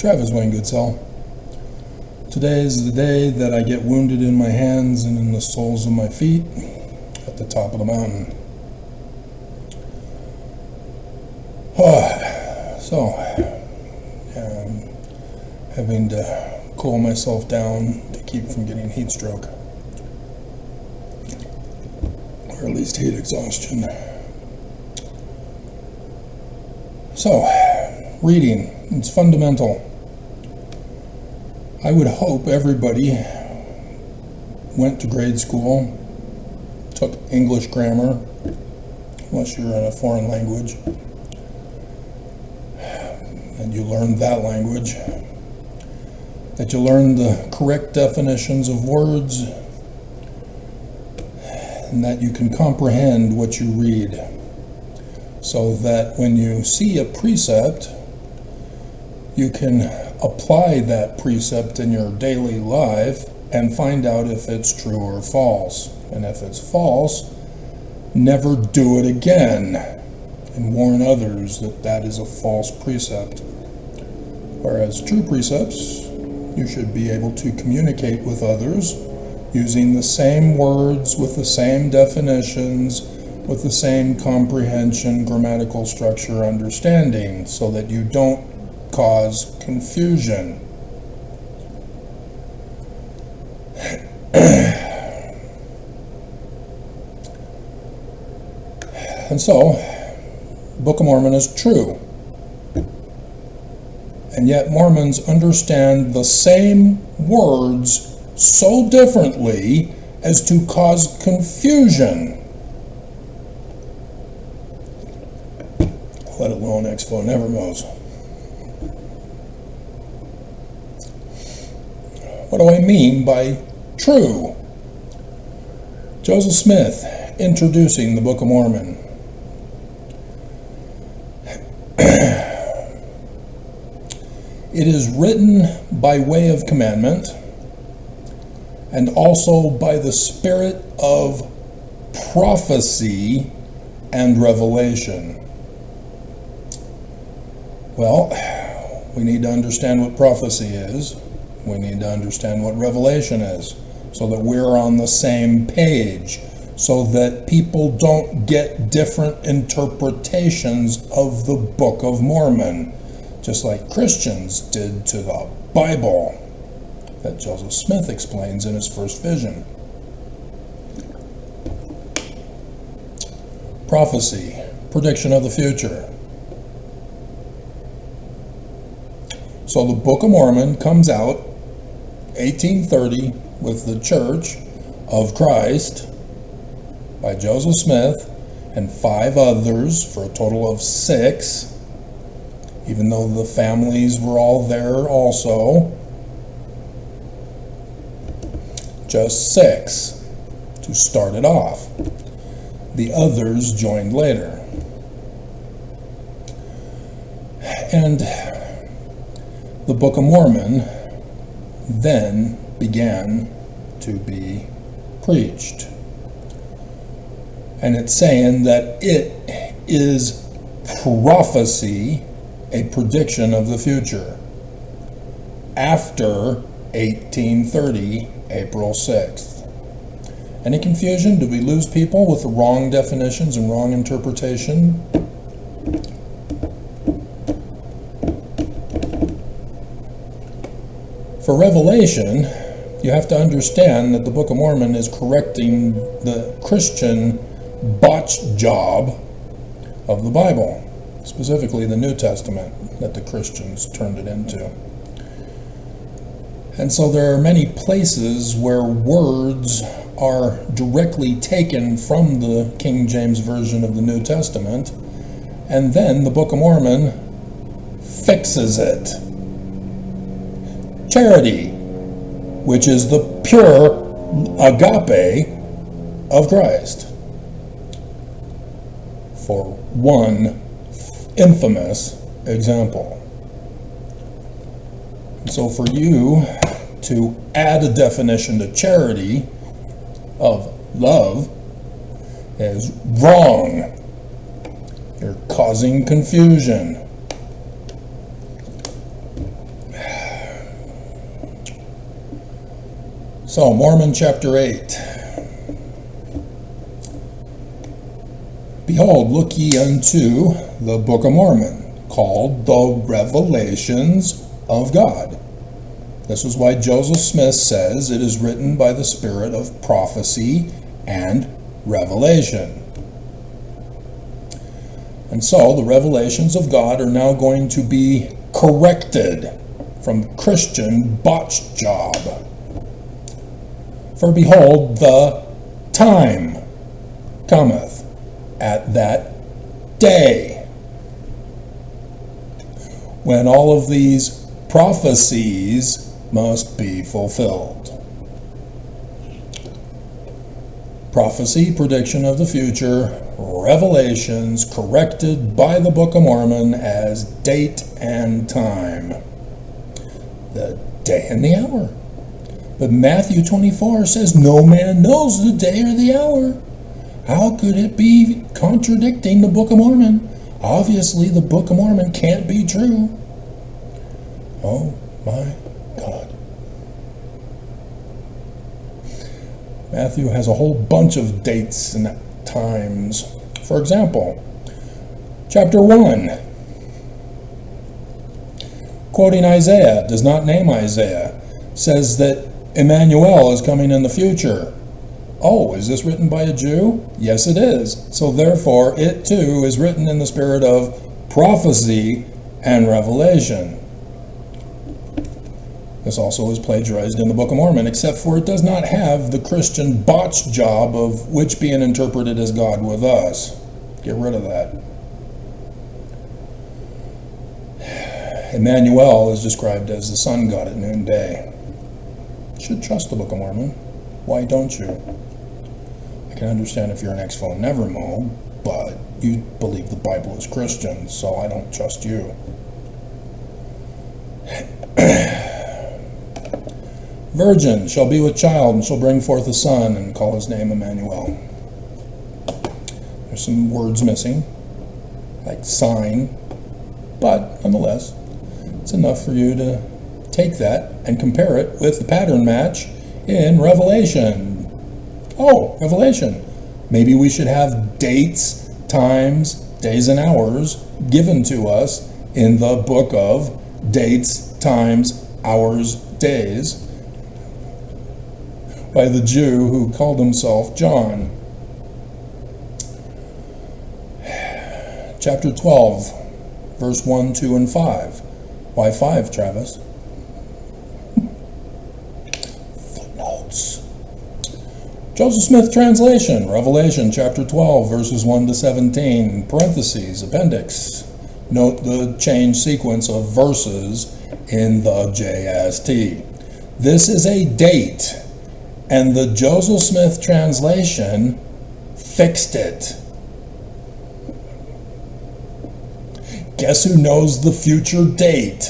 Travis Wayne Goodsell. Today is the day that I get wounded in my hands and in the soles of my feet at the top of the mountain. So, having to cool myself down to keep from getting heat stroke, or at least heat exhaustion. So, reading, it's fundamental. I would hope everybody went to grade school, took English grammar, unless you're in a foreign language, and you learned that language, that you learned the correct definitions of words, and that you can comprehend what you read, so that when you see a precept, you can apply that precept in your daily life and find out if it's true or false. And if it's false, never do it again, and warn others that that is a false precept. Whereas true precepts, you should be able to communicate with others using the same words, with the same definitions, with the same comprehension, grammatical structure, understanding, so that you don't cause confusion. And so, Book of Mormon is true. And yet Mormons understand the same words so differently as to cause confusion. Let alone Expo Nevermos. What do I mean by true? Joseph Smith, introducing the Book of Mormon. It is written by way of commandment and also by the spirit of prophecy and revelation. Well, we need to understand what prophecy is. We need to understand what revelation is, so that we're on the same page, so that people don't get different interpretations of the Book of Mormon, just like Christians did to the Bible that Joseph Smith explains in his first vision. Prophecy, prediction of the future. So the Book of Mormon comes out 1830 with the Church of Christ by Joseph Smith and 5 others, for a total of 6, even though the families were all there also. Just 6 to start it off. The others joined later. And the Book of Mormon then began to be preached. And it's saying that it is prophecy, a prediction of the future, after 1830, April 6th. Any confusion? Do we lose people with the wrong definitions and wrong interpretation? For revelation, you have to understand that the Book of Mormon is correcting the Christian botched job of the Bible, specifically the New Testament that the Christians turned it into. And so there are many places where words are directly taken from the King James Version of the New Testament, and then the Book of Mormon fixes it. Charity, which is the pure agape of Christ, for one infamous example. So for you to add a definition to charity of love is wrong. You're causing confusion. So, Mormon chapter 8. Behold, look ye unto the Book of Mormon, called the Revelations of God. This is why Joseph Smith says it is written by the spirit of prophecy and revelation. And so the revelations of God are now going to be corrected from Christian botched job. For behold, the time cometh at that day when all of these prophecies must be fulfilled. Prophecy, prediction of the future, revelations corrected by the Book of Mormon as date and time. The day and the hour. But Matthew 24 says no man knows the day or the hour. How could it be contradicting the Book of Mormon? Obviously the Book of Mormon can't be true. Oh my God. Matthew has a whole bunch of dates and times. For example, chapter 1, quoting Isaiah, does not name Isaiah, says that Emmanuel is coming in the future. Oh, is this written by a Jew? Yes, it is. So therefore, it too is written in the spirit of prophecy and revelation. This also is plagiarized in the Book of Mormon, except for it does not have the Christian botched job of which being interpreted as God with us. Get rid of that. Emmanuel is described as the sun god at noonday. You should trust the Book of Mormon. Why don't you? I can understand if you're an ex-phone nevermo, but you believe the Bible is Christian, so I don't trust you. Virgin shall be with child, and shall bring forth a son, and call his name Emmanuel. There's some words missing, like sign, but nonetheless, it's enough for you to take that and compare it with the pattern match in Revelation. Oh, Revelation. Maybe we should have dates, times, days, and hours given to us in the book of dates, times, hours, days, by the Jew who called himself John. Chapter 12, verse 1, 2, and 5. Why 5, Travis? Footnotes. Joseph Smith translation, Revelation chapter 12, verses 1 to 17, parentheses, appendix. Note the change sequence of verses in the JST. This is a date, and the Joseph Smith translation fixed it. Guess who knows the future date?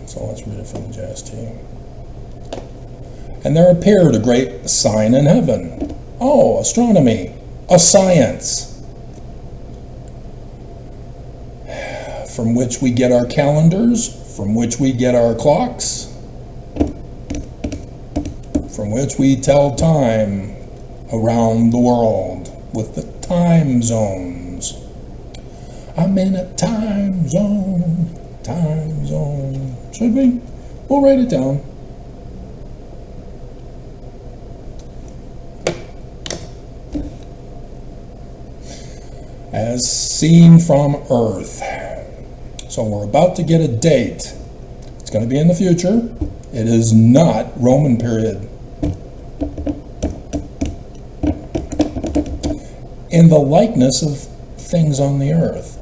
So let's read it from the JST. And there appeared a great sign in heaven. Oh, astronomy, a science, from which we get our calendars, from which we get our clocks, from which we tell time around the world with the time zones. I'm in a time zone, time zone. Should we? We'll write it down. As seen from Earth. So we're about to get a date. It's going to be in the future. It is not Roman period. In the likeness of things on the earth.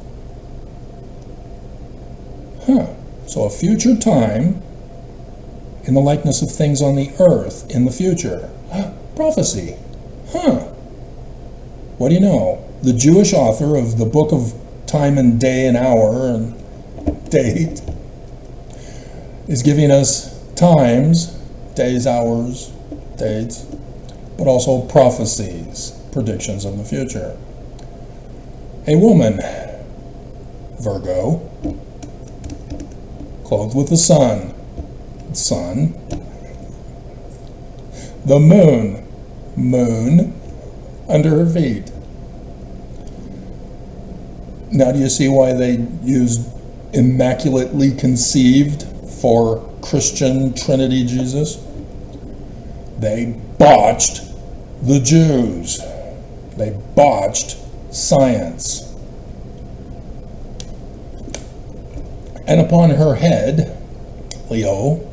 So a future time in the likeness of things on the earth in the future. Prophecy. What do you know? The Jewish author of the book of time and day and hour and date is giving us times, days, hours, dates, but also prophecies, predictions of the future. A woman, Virgo, clothed with the sun, sun. The moon under her feet. Now do you see why they used immaculately conceived for Christian Trinity Jesus? They botched the Jews. They botched science. And upon her head, Leo,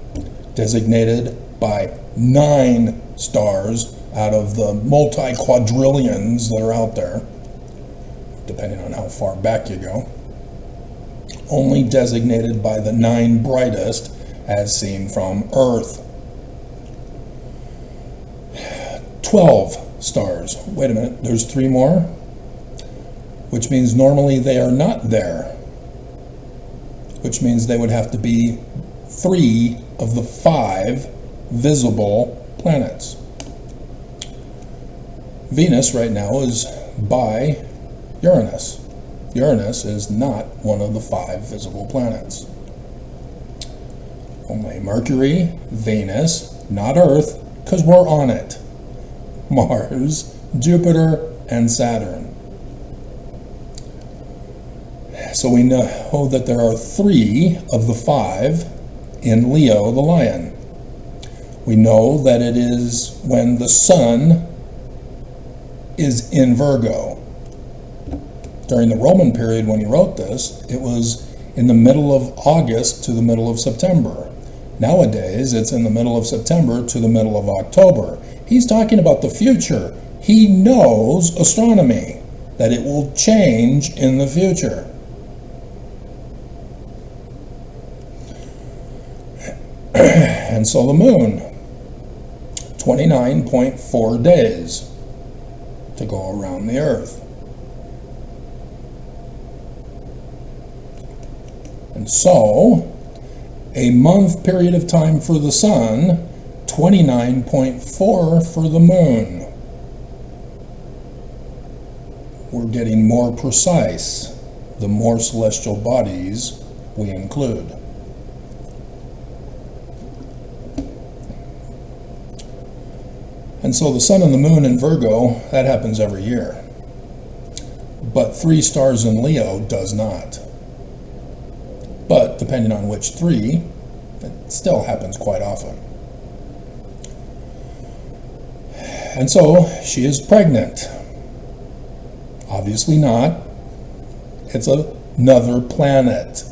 designated by 9 stars out of the multi-quadrillions that are out there, depending on how far back you go, only designated by the 9 brightest as seen from Earth. 12 stars. Wait a minute, there's 3 more? Which means normally they are not there. Which means they would have to be 3 of the 5 visible planets. Venus right now is by Uranus. Uranus is not one of the 5 visible planets. Only Mercury, Venus, not Earth, because we're on it. Mars, Jupiter, and Saturn. So we know that there are 3 of the 5 in Leo the lion. We know that it is when the sun is in Virgo. During the Roman period when he wrote this, it was in the middle of August to the middle of September. Nowadays, it's in the middle of September to the middle of October. He's talking about the future. He knows astronomy, that it will change in the future. And so the moon, 29.4 days to go around the earth. And so, a month period of time for the sun, 29.4 for the moon. We're getting more precise the more celestial bodies we include. And so the sun and the moon in Virgo, that happens every year. But 3 stars in Leo does not. But depending on which 3, it still happens quite often. And so she is pregnant. Obviously not. It's another planet.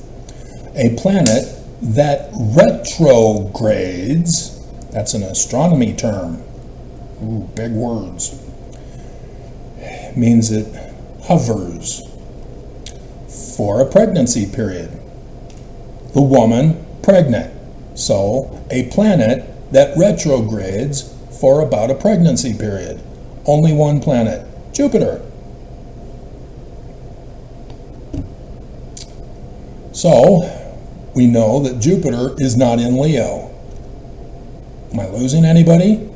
A planet that retrogrades. That's an astronomy term. Ooh, big words. Means it hovers for a pregnancy period. The woman pregnant. So a planet that retrogrades for about a pregnancy period. Only one planet, Jupiter. So we know that Jupiter is not in Leo. Am I losing anybody?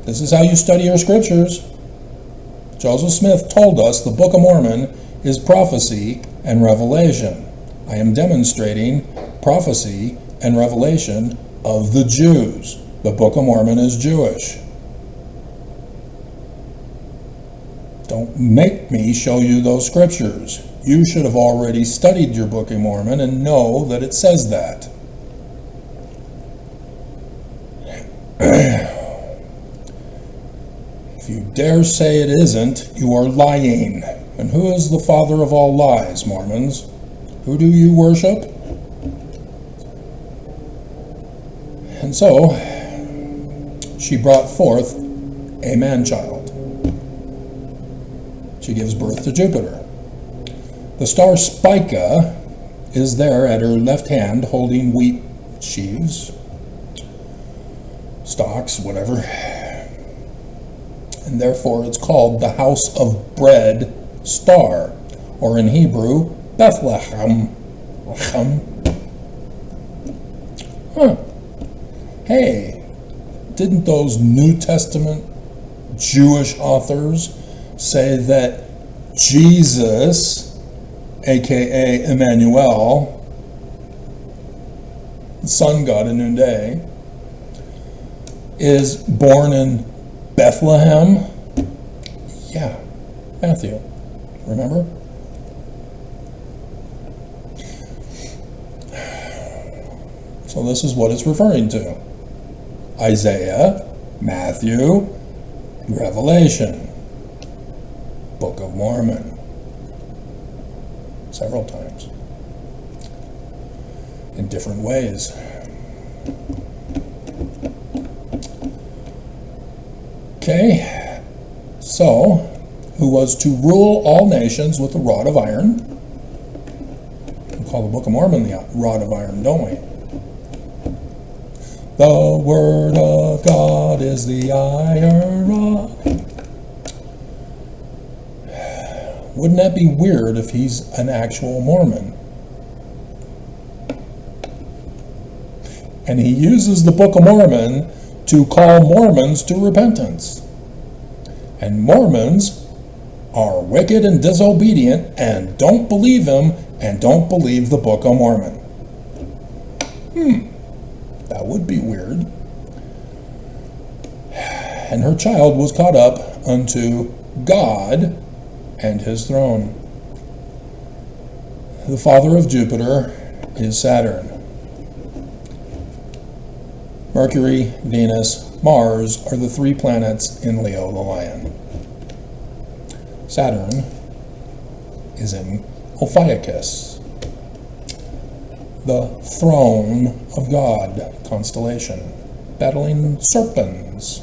This is how you study your scriptures. Joseph Smith told us the Book of Mormon is prophecy and revelation. I am demonstrating prophecy and revelation of the Jews. The Book of Mormon is Jewish. Don't make me show you those scriptures. You should have already studied your Book of Mormon and know that it says that. If you dare say it isn't, you are lying. And who is the father of all lies, Mormons? Who do you worship? And so, she brought forth a man-child. She gives birth to Jupiter. The star Spica is there at her left hand holding wheat sheaves, stalks, whatever. And therefore it's called the House of Bread Star, or in Hebrew, Bethlehem. Hey, didn't those New Testament Jewish authors say that Jesus, aka Emmanuel, sun god at noonday, is born in Bethlehem. Yeah, Matthew, remember? So this is what it's referring to. Isaiah, Matthew, Revelation, Book of Mormon. Several times. In different ways. Okay, so, who was to rule all nations with a rod of iron? We call the Book of Mormon the rod of iron, don't we? The Word of God is the iron rod. Wouldn't that be weird if he's an actual Mormon? And he uses the Book of Mormon to call Mormons to repentance. And Mormons are wicked and disobedient and don't believe him and don't believe the Book of Mormon. That would be weird. And her child was caught up unto God and his throne. The father of Jupiter is Saturn. Mercury, Venus, Mars are the three planets in Leo the Lion. Saturn is in Ophiuchus, the throne of God constellation, battling serpents.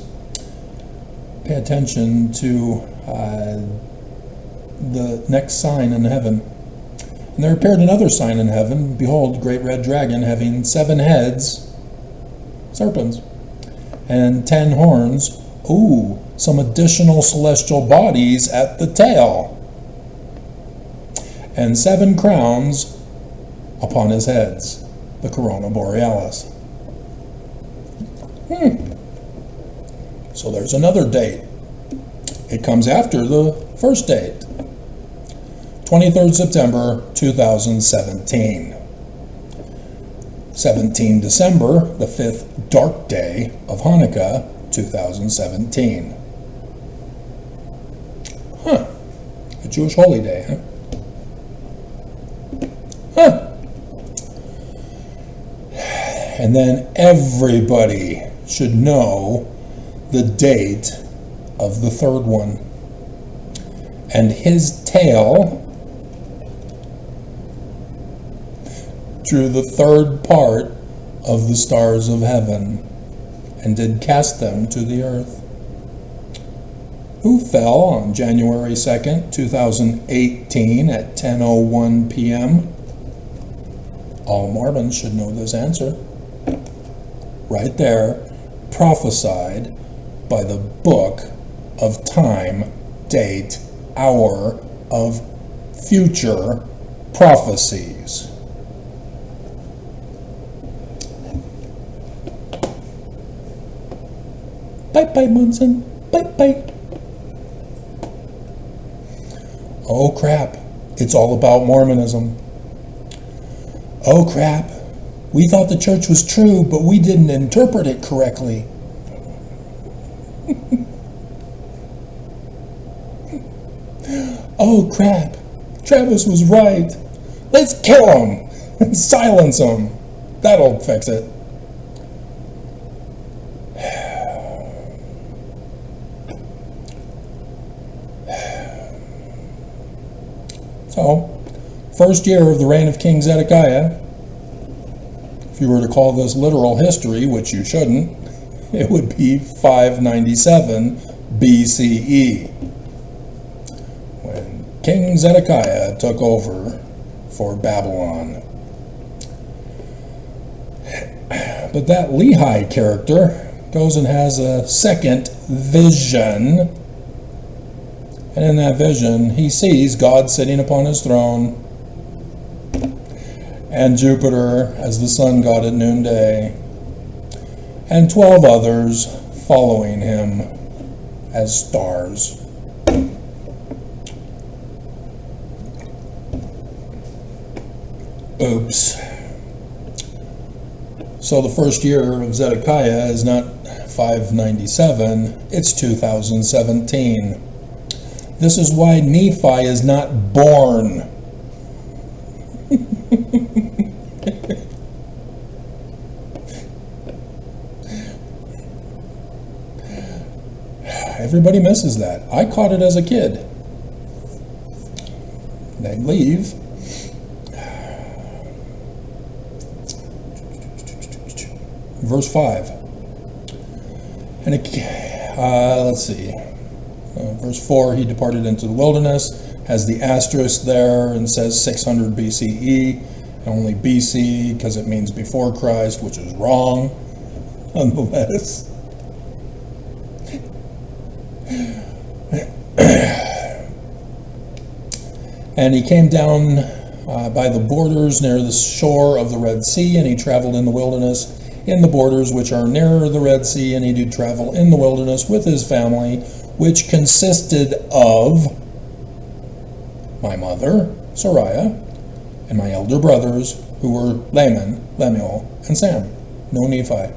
Pay attention to the next sign in heaven. And there appeared another sign in heaven, behold, great red dragon having 7 heads, serpents, and 10 horns, some additional celestial bodies at the tail, and 7 crowns upon his heads, the corona borealis. So there's another date. It comes after the first date, 23rd September 2017. 17 December, the 5th dark day of Hanukkah 2017. A Jewish holy day, And then everybody should know the date of the third one. And his tail drew the third part of the stars of heaven and did cast them to the earth. Who fell on January 2nd, 2018 at 10:01 p.m.? All Mormons should know this answer. Right there, prophesied by the book of time, date, hour of future prophecies. Bye-bye, Munson. Bye-bye. Oh, crap. It's all about Mormonism. Oh, crap. We thought the church was true, but we didn't interpret it correctly. Oh, crap. Travis was right. Let's kill him and silence him. That'll fix it. So, first year of the reign of King Zedekiah, if you were to call this literal history, which you shouldn't, it would be 597 BCE, when King Zedekiah took over for Babylon. But that Lehi character goes and has a second vision. And in that vision, he sees God sitting upon his throne and Jupiter as the sun god at noonday, and 12 others following him as stars. Oops. So the first year of Zedekiah is not 597, it's 2017. This is why Nephi is not born. Everybody misses that. I caught it as a kid. They leave. Verse 5. And let's see. Verse 4, he departed into the wilderness, has the asterisk there and says 600 BCE, only BC because it means before Christ, which is wrong, nonetheless. And he came down by the borders near the shore of the Red Sea, and he traveled in the wilderness in the borders which are nearer the Red Sea, and he did travel in the wilderness with his family, which consisted of my mother, Sariah, and my elder brothers, who were Laman, Lemuel, and Sam. No Nephi.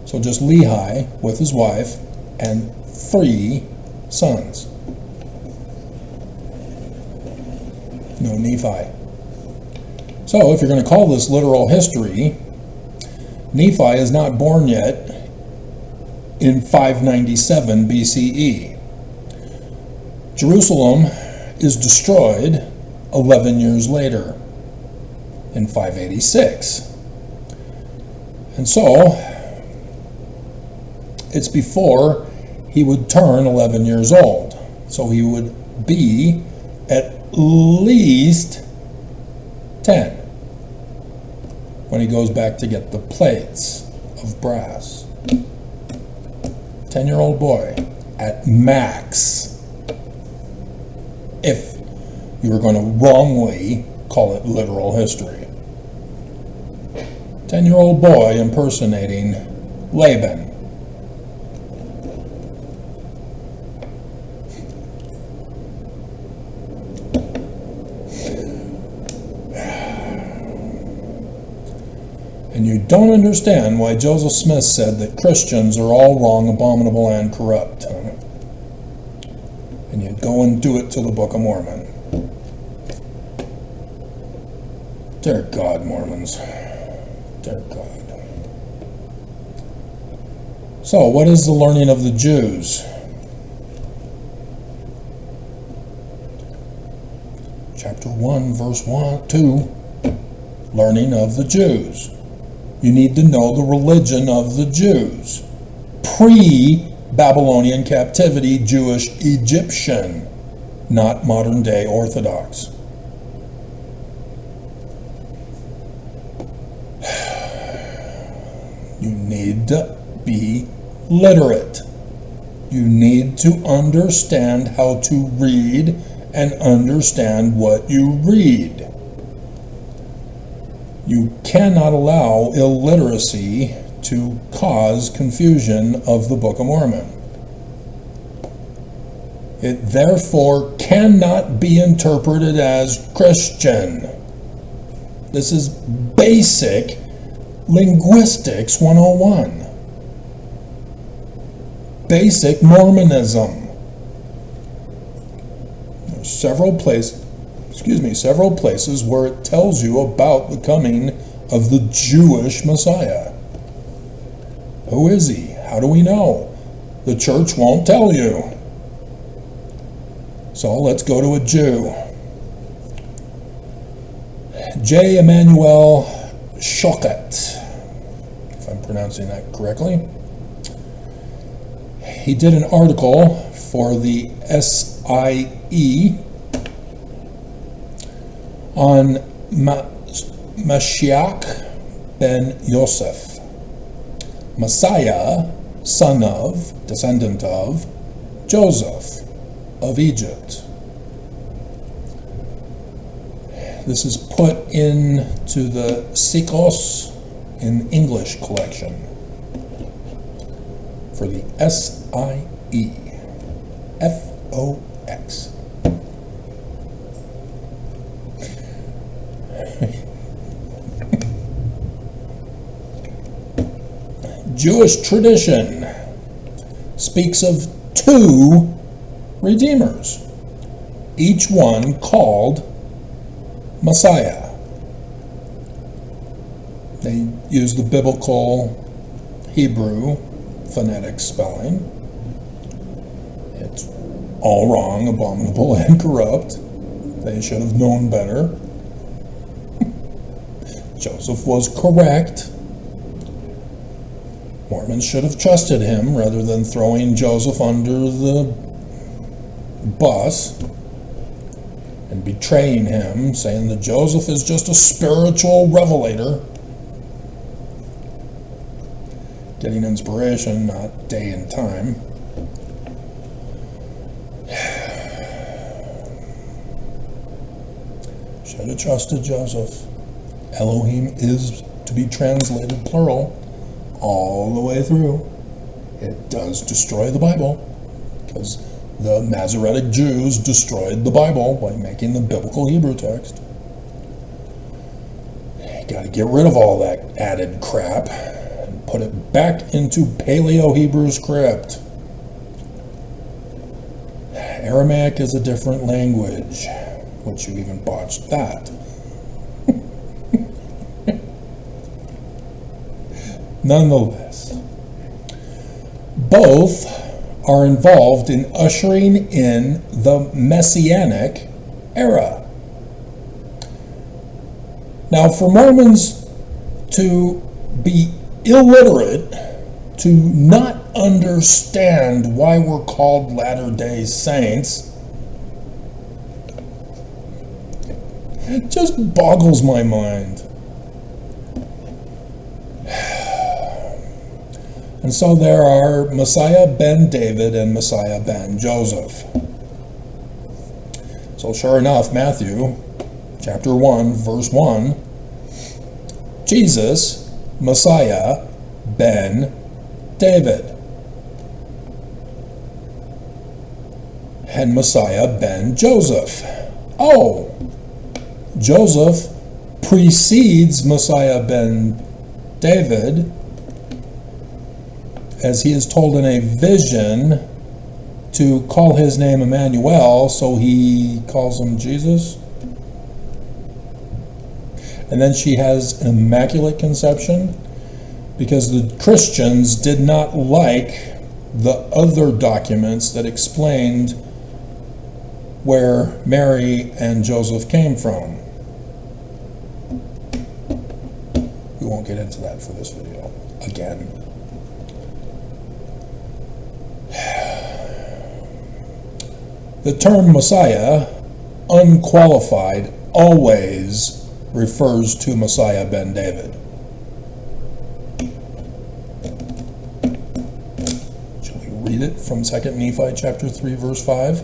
So just Lehi with his wife and 3 sons. No Nephi. So if you're going to call this literal history, Nephi is not born yet in 597 BCE. Jerusalem is destroyed 11 years later in 586. And so it's before he would turn 11 years old. So he would be at least 10 when he goes back to get the plates of brass. 10-year-old boy at max, if you were going to wrongly call it literal history. 10-year-old boy impersonating Laban. And you don't understand why Joseph Smith said that Christians are all wrong, abominable, and corrupt. And you go and do it to the Book of Mormon. Dear God, Mormons. Dear God. So, what is the learning of the Jews? Chapter 1, verse 2. Learning of the Jews. You need to know the religion of the Jews. Pre-Babylonian captivity, Jewish Egyptian, not modern day Orthodox. You need to be literate. You need to understand how to read and understand what you read. You cannot allow illiteracy to cause confusion of the Book of Mormon. It therefore cannot be interpreted as Christian. This is basic linguistics 101. Basic Mormonism. There's several places where it tells you about the coming of the Jewish Messiah. Who is he? How do we know? The church won't tell you. So let's go to a Jew. J. Emanuel Shoket, if I'm pronouncing that correctly. He did an article for the SIE on Mashiach ben Yosef, Messiah, son of, descendant of, Joseph of Egypt. This is put into the Sikos in English collection for the SIE, FOX. Jewish tradition speaks of two redeemers, each one called Messiah. They use the biblical Hebrew phonetic spelling. It's all wrong, abominable, and corrupt. They should have known better. Joseph was correct. Mormons should have trusted him rather than throwing Joseph under the bus and betraying him, saying that Joseph is just a spiritual revelator, getting inspiration, not day and time. Should have trusted Joseph. Elohim is to be translated plural all the way through. It does destroy the Bible, because the Masoretic Jews destroyed the Bible by making the biblical Hebrew text. You got to get rid of all that added crap and put it back into Paleo-Hebrew script. Aramaic is a different language, which you even botched that. Nonetheless, both are involved in ushering in the Messianic era. Now, for Mormons to be illiterate, to not understand why we're called Latter-day Saints, it just boggles my mind. And so there are Messiah ben David and Messiah ben Joseph. So sure enough, Matthew chapter 1, verse 1, Jesus, Messiah ben David, and Messiah ben Joseph. Oh, Joseph precedes Messiah ben David, as he is told in a vision to call his name Emmanuel, so he calls him Jesus. And then she has an immaculate conception, because the Christians did not like the other documents that explained where Mary and Joseph came from. We won't get into that for this video again. The term Messiah, unqualified, always refers to Messiah ben David. Shall we read it from 2 Nephi chapter 3, verse 5?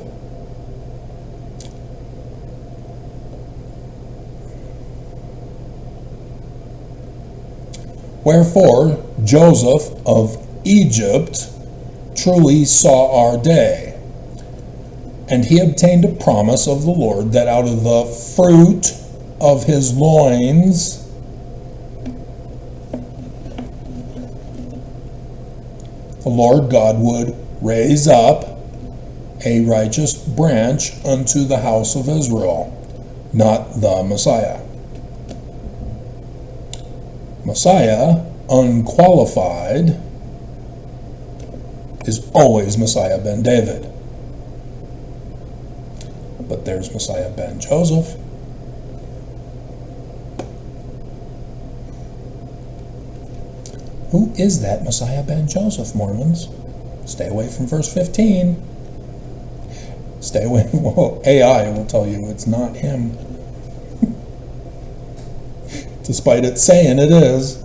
Wherefore Joseph of Egypt truly saw our day, and he obtained a promise of the Lord, that out of the fruit of his loins the Lord God would raise up a righteous branch unto the house of Israel, not the Messiah. Messiah, unqualified, is always Messiah ben David. But there's Messiah ben Joseph. Who is that Messiah ben Joseph, Mormons? Stay away from verse 15. Stay away. Well, AI will tell you it's not him. Despite it saying it is,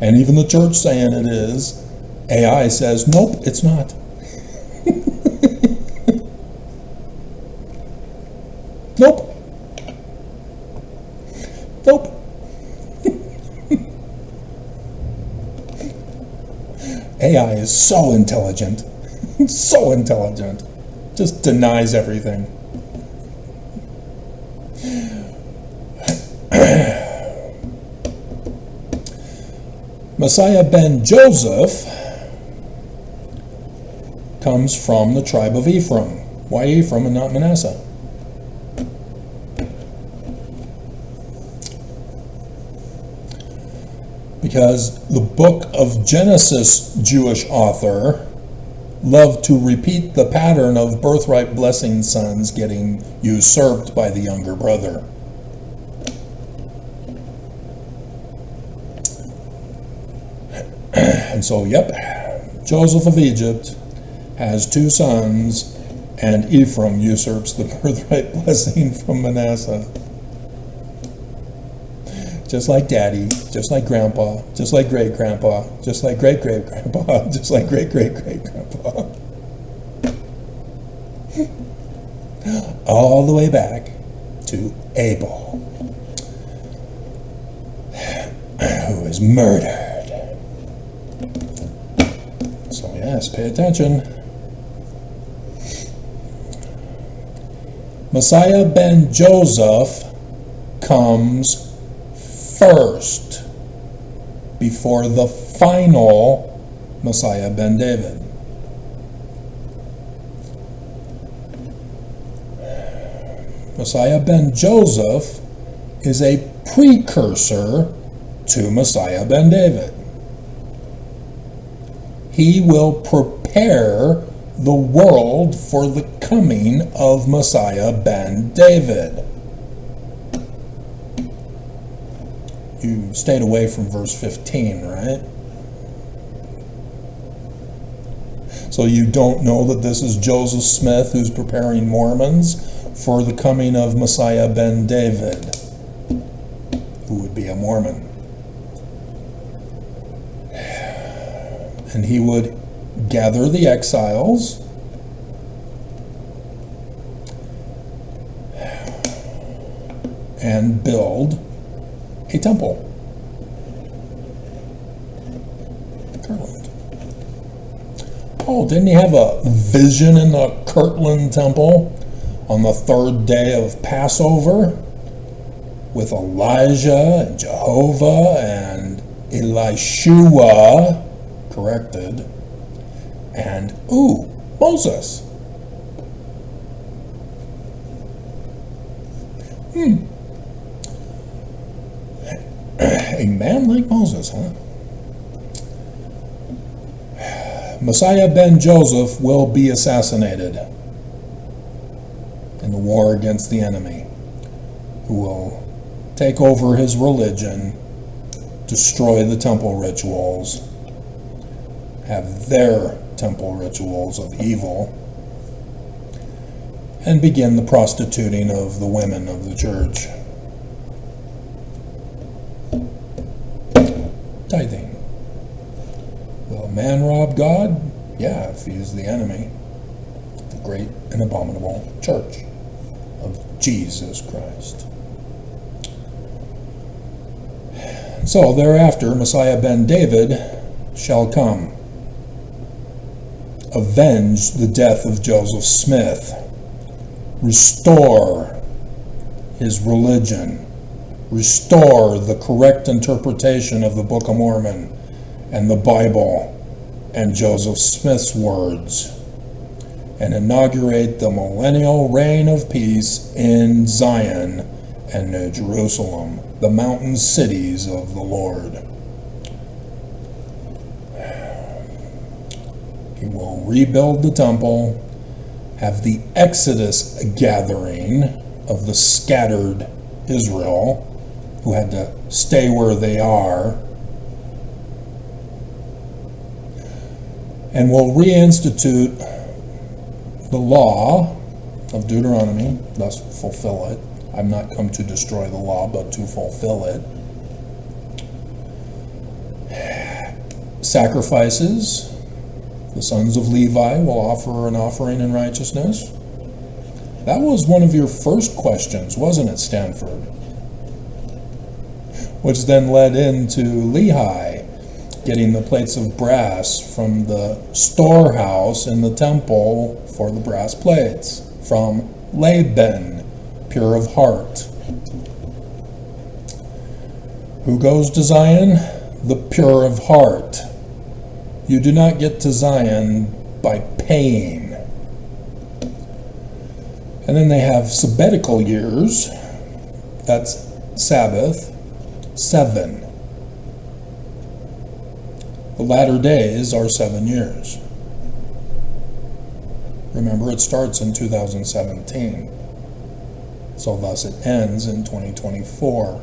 and even the church saying it is, AI says, nope, it's not. Nope. Nope. AI is so intelligent. So intelligent. Just denies everything. Messiah ben Joseph comes from the tribe of Ephraim. Why Ephraim and not Manasseh? Because the book of Genesis Jewish author loved to repeat the pattern of birthright blessing sons getting usurped by the younger brother. And so, yep, Joseph of Egypt has 2 sons, and Ephraim usurps the birthright blessing from Manasseh. Just like daddy, just like grandpa, just like great-grandpa, just like great-great-grandpa, just like great-great-great-grandpa. All the way back to Abel, who was murdered. So yes, pay attention. Messiah ben Joseph comes first before the final Messiah ben David. Messiah ben Joseph is a precursor to Messiah ben David. He will prepare the world for the coming of Messiah ben David. You stayed away from verse 15, right? So you don't know that this is Joseph Smith who's preparing Mormons for the coming of Messiah ben David, who would be a Mormon. And he would gather the exiles and build a temple. Kirtland. Oh, didn't he have a vision in the Kirtland temple on the 3rd day of Passover with Elijah and Jehovah and Elishua, corrected, and Moses. A man like Moses, huh? Messiah ben Joseph will be assassinated in the war against the enemy, who will take over his religion, destroy the temple rituals, have their temple rituals of evil, and begin the prostituting of the women of the church. Tithing. Will a man rob God? Yeah, if he is the enemy. The great and abominable church of Jesus Christ. So thereafter, Messiah ben David shall come, avenge the death of Joseph Smith, restore his religion, restore the correct interpretation of the Book of Mormon and the Bible and Joseph Smith's words, and inaugurate the millennial reign of peace in Zion and New Jerusalem, the mountain cities of the Lord. He will rebuild the temple, have the Exodus gathering of the scattered Israel, who had to stay where they are, and will reinstitute the law of Deuteronomy, thus fulfill it. I've not come to destroy the law, but to fulfill it. Sacrifices. The sons of Levi will offer an offering in righteousness. That was one of your first questions, wasn't it, Stanford? Which then led into Lehi getting the plates of brass from the storehouse in the temple for the brass plates from Laban, pure of heart. Who goes to Zion? the pure of heart. You do not get to Zion by paying. And then they have sabbatical years. That's Sabbath, 7. The latter days are 7 years. Remember, it starts in 2017. So thus it ends in 2024.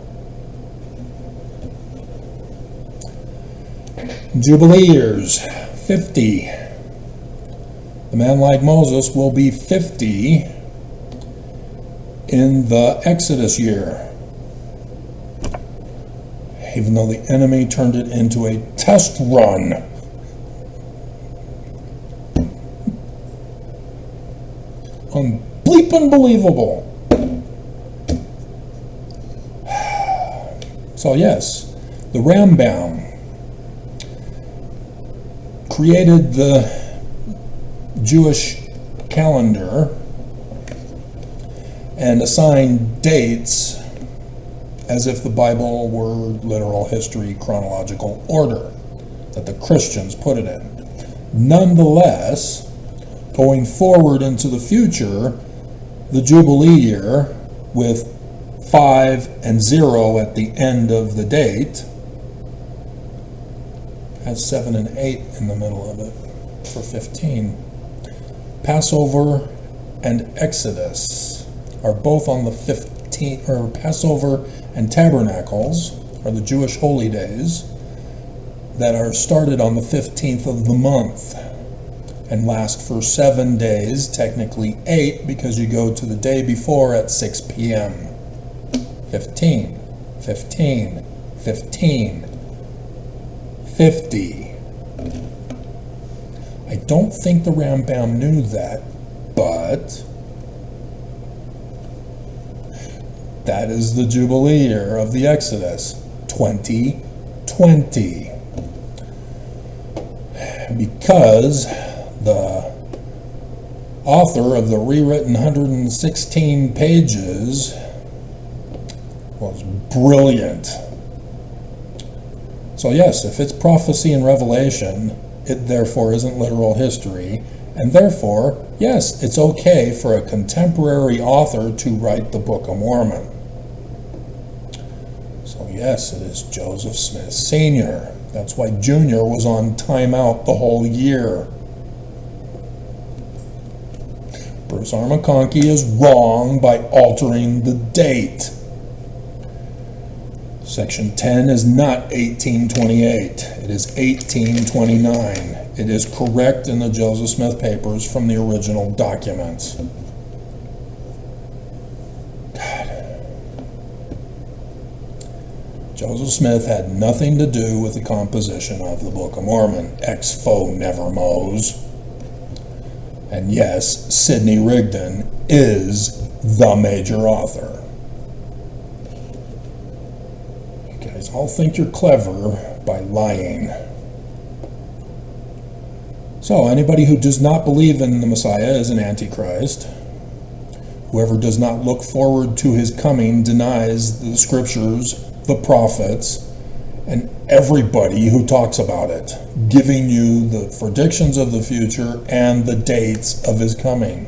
Jubilee years, 50. The man like Moses will be 50 in the Exodus year, even though the enemy turned it into a test run. Unbleepin' believable. So yes, the Rambam created the Jewish calendar and assigned dates as if the Bible were literal history, chronological order that the Christians put it in. Nonetheless, going forward into the future, the Jubilee year with 5 and 0 at the end of the date has 7 and 8 in the middle of it for 15. Passover and Exodus are both on the 15th, or Passover and Tabernacles are the Jewish holy days that are started on the 15th of the month and last for 7 days, technically 8 because you go to the day before at 6 p.m. 15, 15, 15, 50. I don't think the Rambam knew that, but that is the Jubilee year of the Exodus, 2020. Because the author of the rewritten 116 pages was brilliant. So yes, if it's prophecy and revelation, it therefore isn't literal history, and therefore, yes, it's okay for a contemporary author to write the Book of Mormon. So yes, it is Joseph Smith Sr. That's why Junior was on timeout the whole year. Bruce R. McConkie is wrong by altering the date. Section 10 is not 1828. It is 1829. It is correct in the Joseph Smith papers from the original documents. God. Joseph Smith had nothing to do with the composition of the Book of Mormon. Ex fo nevermos. And yes, Sidney Rigdon is the major author. You guys all think you're clever by lying. So, anybody who does not believe in the Messiah is an Antichrist. Whoever does not look forward to his coming denies the scriptures, the prophets, and everybody who talks about it, giving you the predictions of the future and the dates of his coming.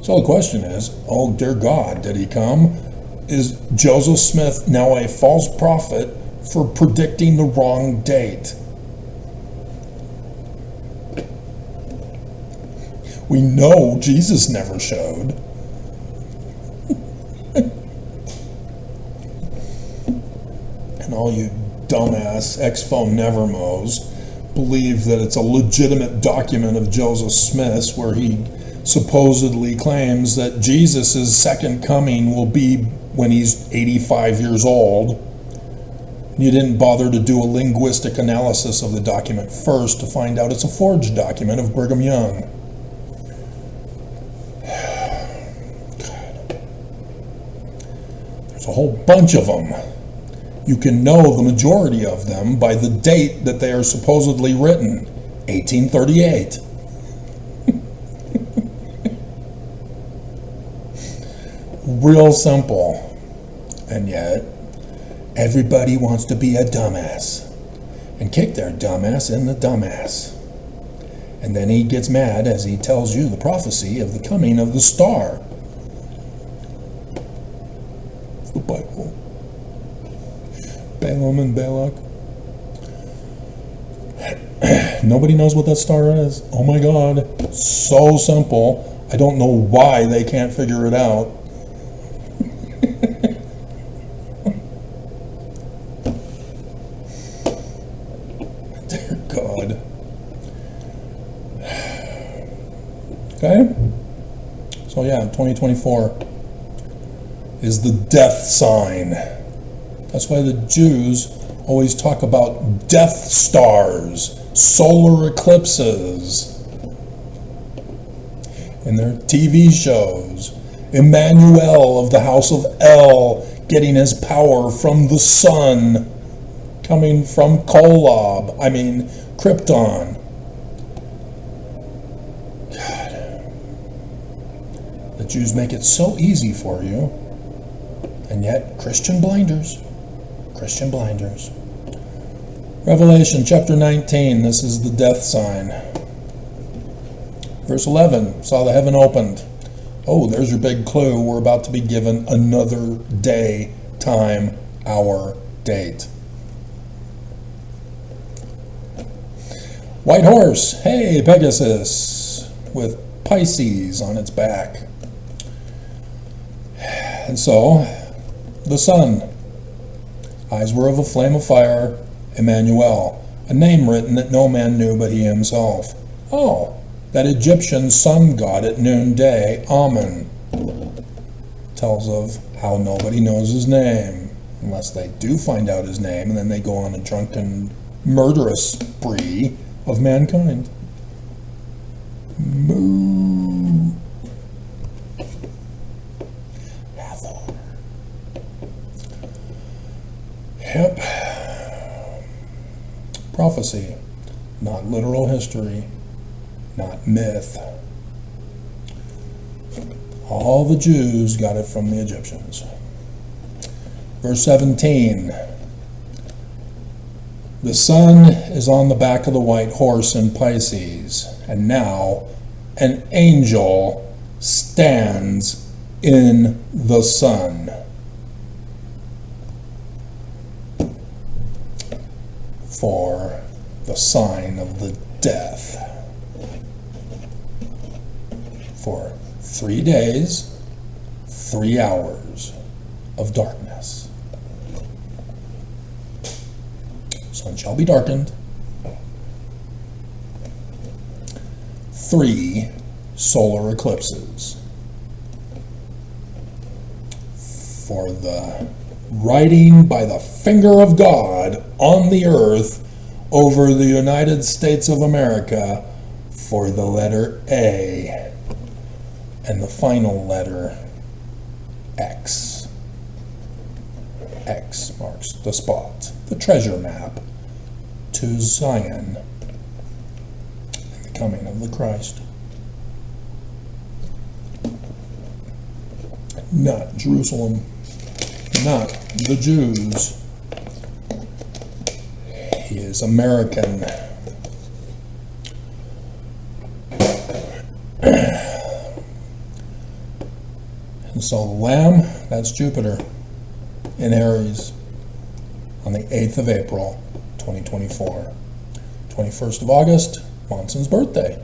So the question is, oh dear God, did he come? Is Joseph Smith now a false prophet for predicting the wrong date? We know Jesus never showed. And all you dumbass ex-phone nevermos believe that it's a legitimate document of Joseph Smith's where he supposedly claims that Jesus' second coming will be when he's 85 years old. You didn't bother to do a linguistic analysis of the document first to find out it's a forged document of Brigham Young. God. There's a whole bunch of them. You can know the majority of them by the date that they are supposedly written, 1838. Real simple. And yet, everybody wants to be a dumbass. and kick their dumbass in the dumbass. And then he gets mad as he tells you the prophecy of the coming of the star. The Bible. Balaam and Balak. Nobody knows what that star is. Oh my God. So simple. I don't know why they can't figure it out. Dear God. Okay? So yeah, 2024 is the death sign. That's why the Jews always talk about death stars, solar eclipses in their TV shows. Emmanuel of the house of El getting his power from the sun, coming from Krypton. God. The Jews make it so easy for you, and yet Christian blinders. Christian blinders. Revelation chapter 19, this is the death sign. Verse 11, saw the heaven opened. Oh, there's your big clue. We're about to be given another day, time, hour, date. White horse, hey, Pegasus, with Pisces on its back. And so, the sun. Eyes were of a flame of fire, Emmanuel, a name written that no man knew but he himself. Oh, that Egyptian sun god at noonday, Amun, tells of how nobody knows his name, unless they do find out his name, and then they go on a drunken, murderous spree of mankind. Moo. Hathor. Yep. Prophecy, not literal history, not myth. All the Jews got it from the Egyptians. Verse 17. The sun is on the back of the white horse in Pisces, and now an angel stands in the sun. For the sign of the death. For 3 days, 3 hours of darkness. Sun shall be darkened. 3 solar eclipses. For the writing by the finger of God on the earth over the United States of America for the letter A and the final letter X. X marks the spot, the treasure map to Zion and the coming of the Christ. Not Jerusalem. Not the Jews. He is American. And so the Lamb, that's Jupiter in Aries on the 8th of April, 2024. 21st of August, Monson's birthday,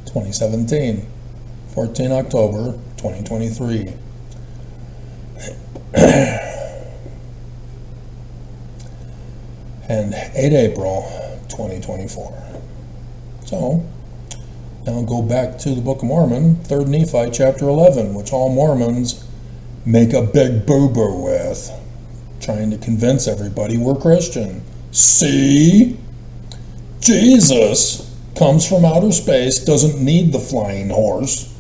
2017. 14 October, 2023. And 8 April 2024. So, now go back to the Book of Mormon, 3rd Nephi chapter 11, which all Mormons make a big boo-boo with, trying to convince everybody we're Christian. See? Jesus comes from outer space, doesn't need the flying horse.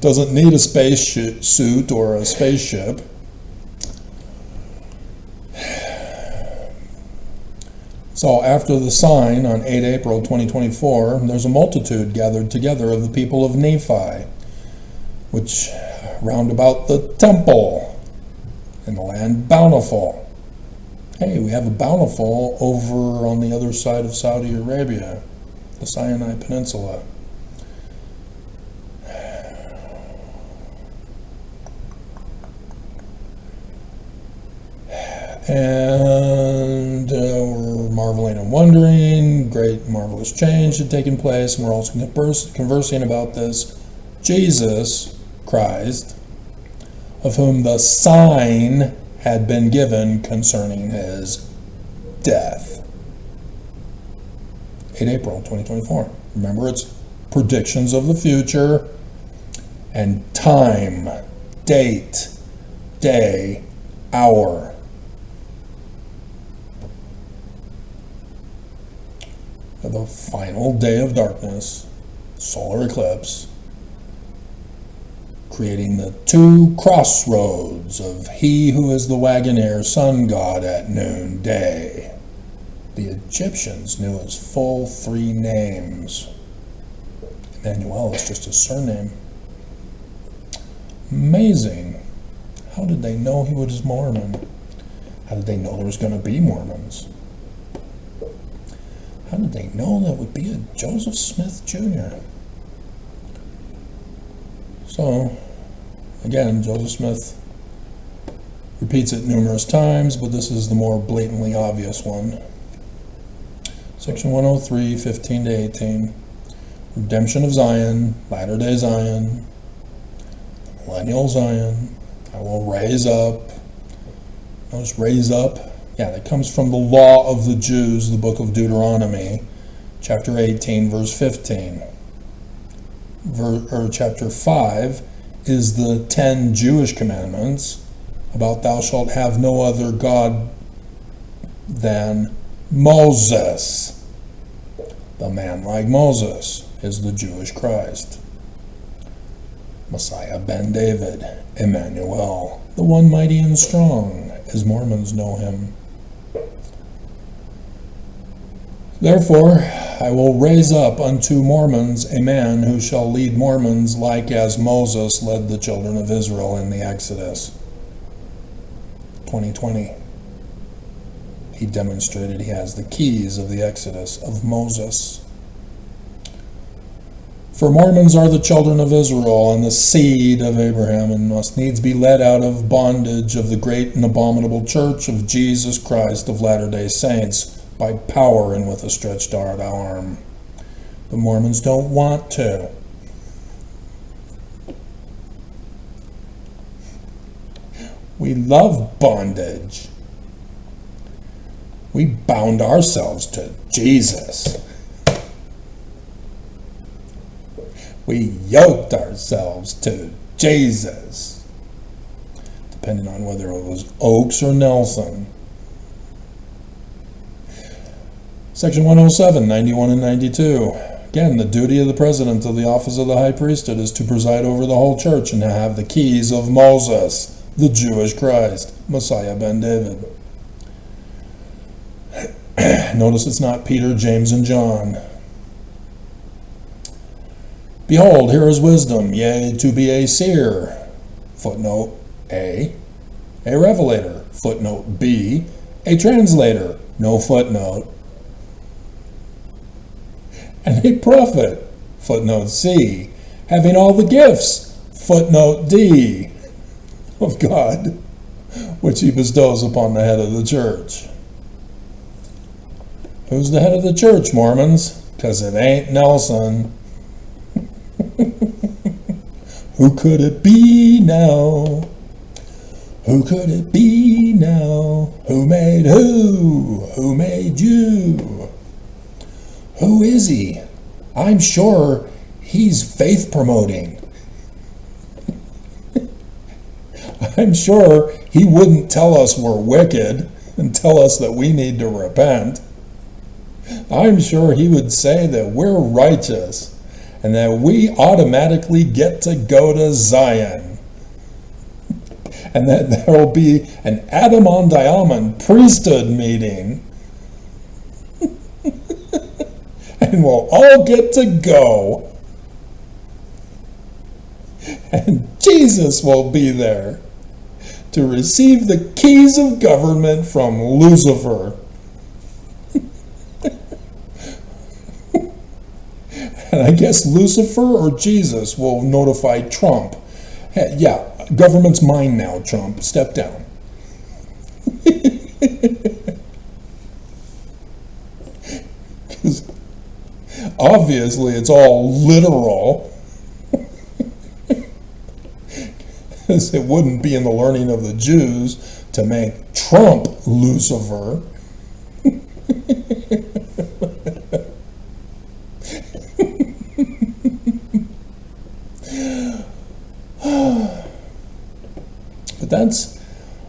Doesn't need a space suit or a spaceship. So after the sign on 8 April 2024, there's a multitude gathered together of the people of Nephi, which round about the temple in the land bountiful. Hey, we have a bountiful over on the other side of Saudi Arabia, the Sinai Peninsula. And we're marveling and wondering, great marvelous change had taken place, and we're also conversing about this Jesus Christ, of whom the sign had been given concerning his death. 8 April 2024. Remember, it's predictions of the future and time, date, day, hour. The final day of darkness, solar eclipse, creating the two crossroads of he who is the Wagoneer sun god at noonday. The Egyptians knew his full 3 names. Emmanuel is just his surname. Amazing. How did they know he was Mormon? How did they know there was going to be Mormons? How did they know that would be a Joseph Smith Jr.? So, again, Joseph Smith repeats it numerous times, but this is the more blatantly obvious one. Section 103, 15 to 18. Redemption of Zion, latter-day Zion, millennial Zion. I will raise up. Notice raise up. Yeah, that comes from the law of the Jews, the book of Deuteronomy, chapter 18, verse 15. Chapter 5 is the 10 Jewish commandments about thou shalt have no other God than Moses. The man like Moses is the Jewish Christ. Messiah ben David, Emmanuel, the one mighty and strong, as Mormons know him. Therefore, I will raise up unto Mormons a man who shall lead Mormons like as Moses led the children of Israel in the Exodus. 2020. He demonstrated he has the keys of the Exodus of Moses. For Mormons are the children of Israel and the seed of Abraham, and must needs be led out of bondage of the great and abominable church of Jesus Christ of Latter-day Saints, by power and with a stretched out arm. The Mormons don't want to. We love bondage. We bound ourselves to Jesus. We yoked ourselves to Jesus. Depending on whether it was Oakes or Nelson. Section 107, 91 and 92. Again, the duty of the president of the office of the high priesthood is to preside over the whole church and to have the keys of Moses, the Jewish Christ, Messiah ben David. Notice it's not Peter, James, and John. Behold, here is wisdom, yea, to be a seer. Footnote A revelator. Footnote B, a translator. No footnote. And a prophet, footnote C, having all the gifts, footnote D, of God, which he bestows upon the head of the church. Who's the head of the church, Mormons? Because it ain't Nelson. Who could it be now? Who could it be now? Who made who? Who made you? Who is he? I'm sure he's faith promoting. I'm sure he wouldn't tell us we're wicked and tell us that we need to repent. I'm sure he would say that we're righteous and that we automatically get to go to Zion. And that there will be an Adam on Diamond priesthood meeting. And we'll all get to go. And Jesus will be there to receive the keys of government from Lucifer. And I guess Lucifer or Jesus will notify Trump. Hey, yeah, government's mine now, Trump. Step down. Because obviously it's all literal. Because it wouldn't be in the learning of the Jews to make Trump Lucifer. But that's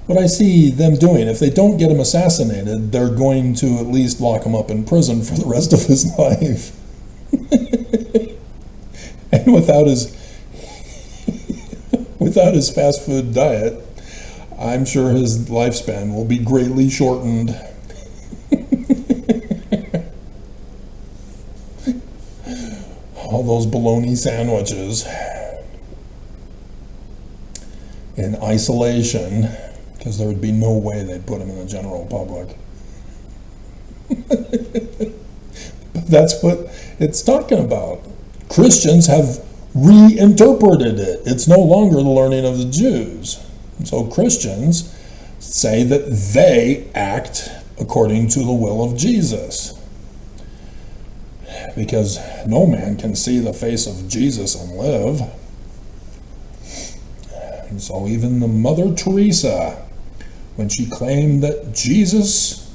what I see them doing. If they don't get him assassinated, they're going to at least lock him up in prison for the rest of his life. And without his fast food diet, I'm sure his lifespan will be greatly shortened. All those bologna sandwiches in isolation, because there would be no way they'd put him in the general public. But that's what it's talking about. Christians have reinterpreted it. It's no longer the learning of the Jews. So Christians say that they act according to the will of Jesus. Because no man can see the face of Jesus and live. And so even the Mother Teresa, when she claimed that Jesus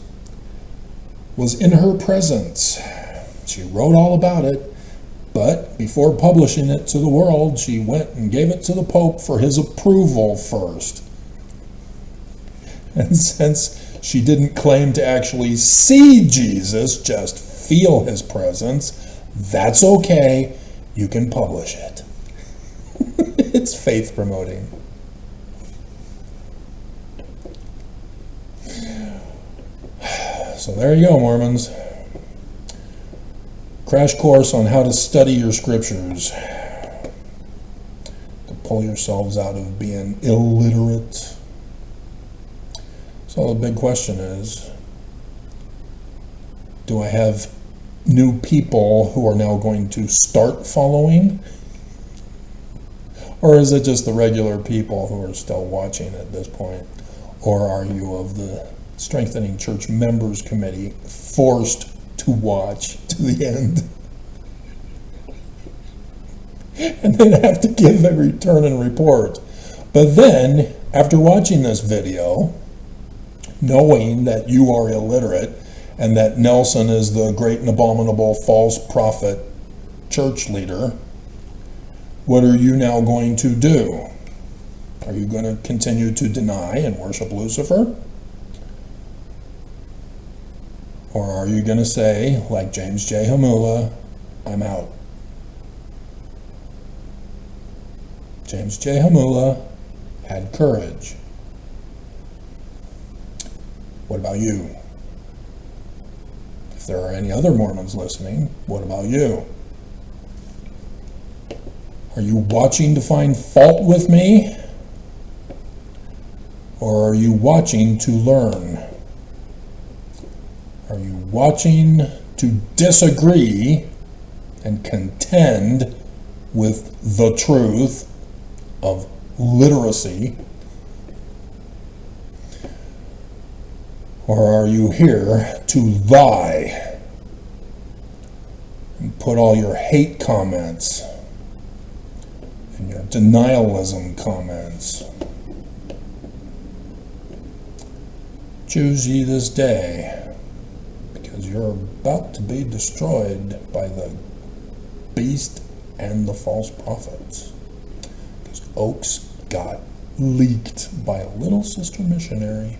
was in her presence, she wrote all about it, but before publishing it to the world, she went and gave it to the Pope for his approval first. And since she didn't claim to actually see Jesus, just feel his presence, that's okay, you can publish it. It's faith promoting. So there you go, Mormons. Crash course on how to study your scriptures, to pull yourselves out of being illiterate. So the big question is, do I have new people who are now going to start following? Or is it just the regular people who are still watching at this point? Or are you of the Strengthening Church Members Committee forced to watch to the end and then have to give a return and report? But then, after watching this video, knowing that you are illiterate and that Nelson is the great and abominable false prophet church leader, what are you now going to do? Are you going to continue to deny and worship Lucifer? Or are you going to say, like James J. Hamula, I'm out? James J. Hamula had courage. What about you? If there are any other Mormons listening, what about you? Are you watching to find fault with me? Or are you watching to learn? Are you watching to disagree and contend with the truth of literacy? Or are you here to lie and put all your hate comments and your denialism comments? Choose ye this day, because you're about to be destroyed by the beast and the false prophets. Because Oaks got leaked by a little sister missionary.